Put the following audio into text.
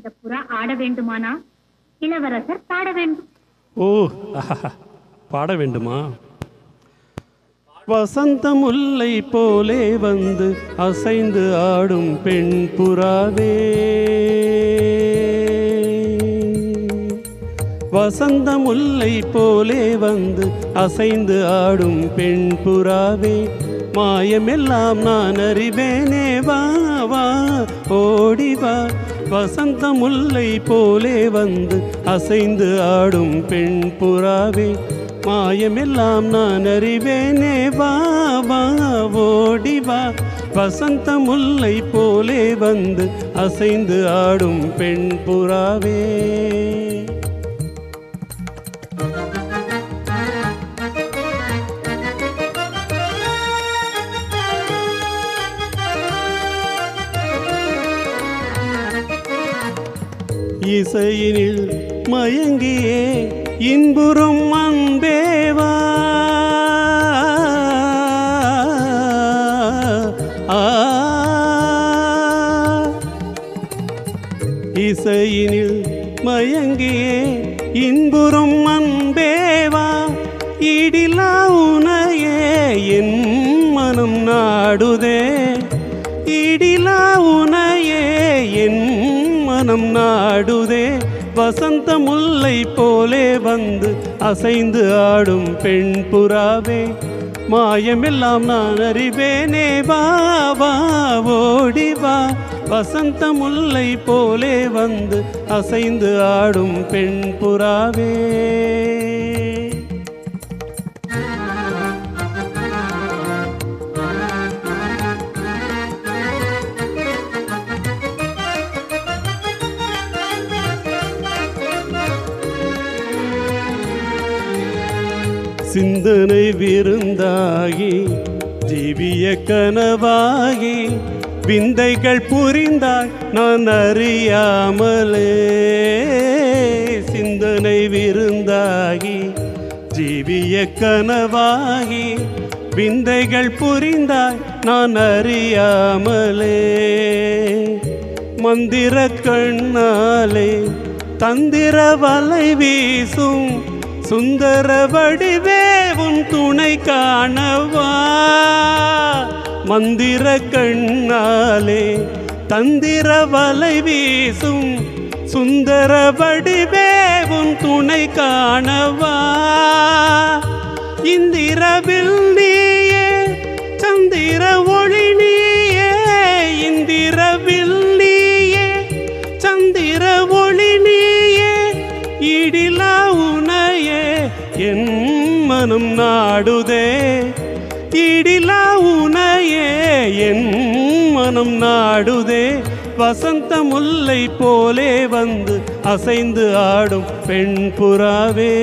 இந்த புறா ஆட வேண்டுமானா இளவரசர் பாட வேண்டும். ஓ, பாட வேண்டுமா? வசந்த முல்லை போலே வந்து அசைந்து ஆடும் பெண் புறாவே, வசந்த முல்லை போலே வந்து அசைந்து ஆடும் பெண் புறாவே, மாயமெல்லாம் நான் அறிவேனே, வா வா ஓடி வா. வசந்த முல்லை போலே வந்து அசைந்து ஆடும் பெண் புறாவே, மாயமெல்லாம் நான் அறிவேனே, வா வா ஓடி வா. வசந்த முல்லை போலே வந்து அசைந்து ஆடும் பெண் புறாவே. இசையினில் மயங்கியே இன்புறும் அன்பேவா, இசையினில் மயங்கியே இன்புறும் அன்பேவா, இடிலா உனையே என் மனம் நாடுதே, இடிலா உனையே என் மனம் நாடுதே. வசந்த முல்லை போலே வந்து அசைந்து ஆடும் பெண் புறாவே, மாயமெல்லாம் நான் அறிவேனே, வா வா ஓடி வா. வசந்த முல்லை போலே வந்து அசைந்து ஆடும் பெண் புறாவே. சிந்தனை விருந்தாகி ஜீவிய கனவாகி விந்தைகள் புரிந்தாய் நான் அறியாமலே, சிந்தனை விருந்தாகி ஜீவிய கனவாகி விந்தைகள் புரிந்தாய் நான் அறியாமலே, மந்திர கண்ணாலே தந்திர வலை வீசும் சுந்தர வடிவே உன் துணை காணவா. மந்திர கண்ணாலே தந்திர வலை வீசும் சுந்தர வடிவே உன் துணை காணவா. இந்திரவில் நீயே சந்திர ஒளி நீயே, இந்திரவில் நீயே சந்திர ஒளி நீயே, இடிலா உனையே என் மனம் நாடுதே, இடிலா உனையே என் மனம் நாடுதே. வசந்த முல்லை போலே வந்து அசைந்து ஆடும் பெண் புறாவே.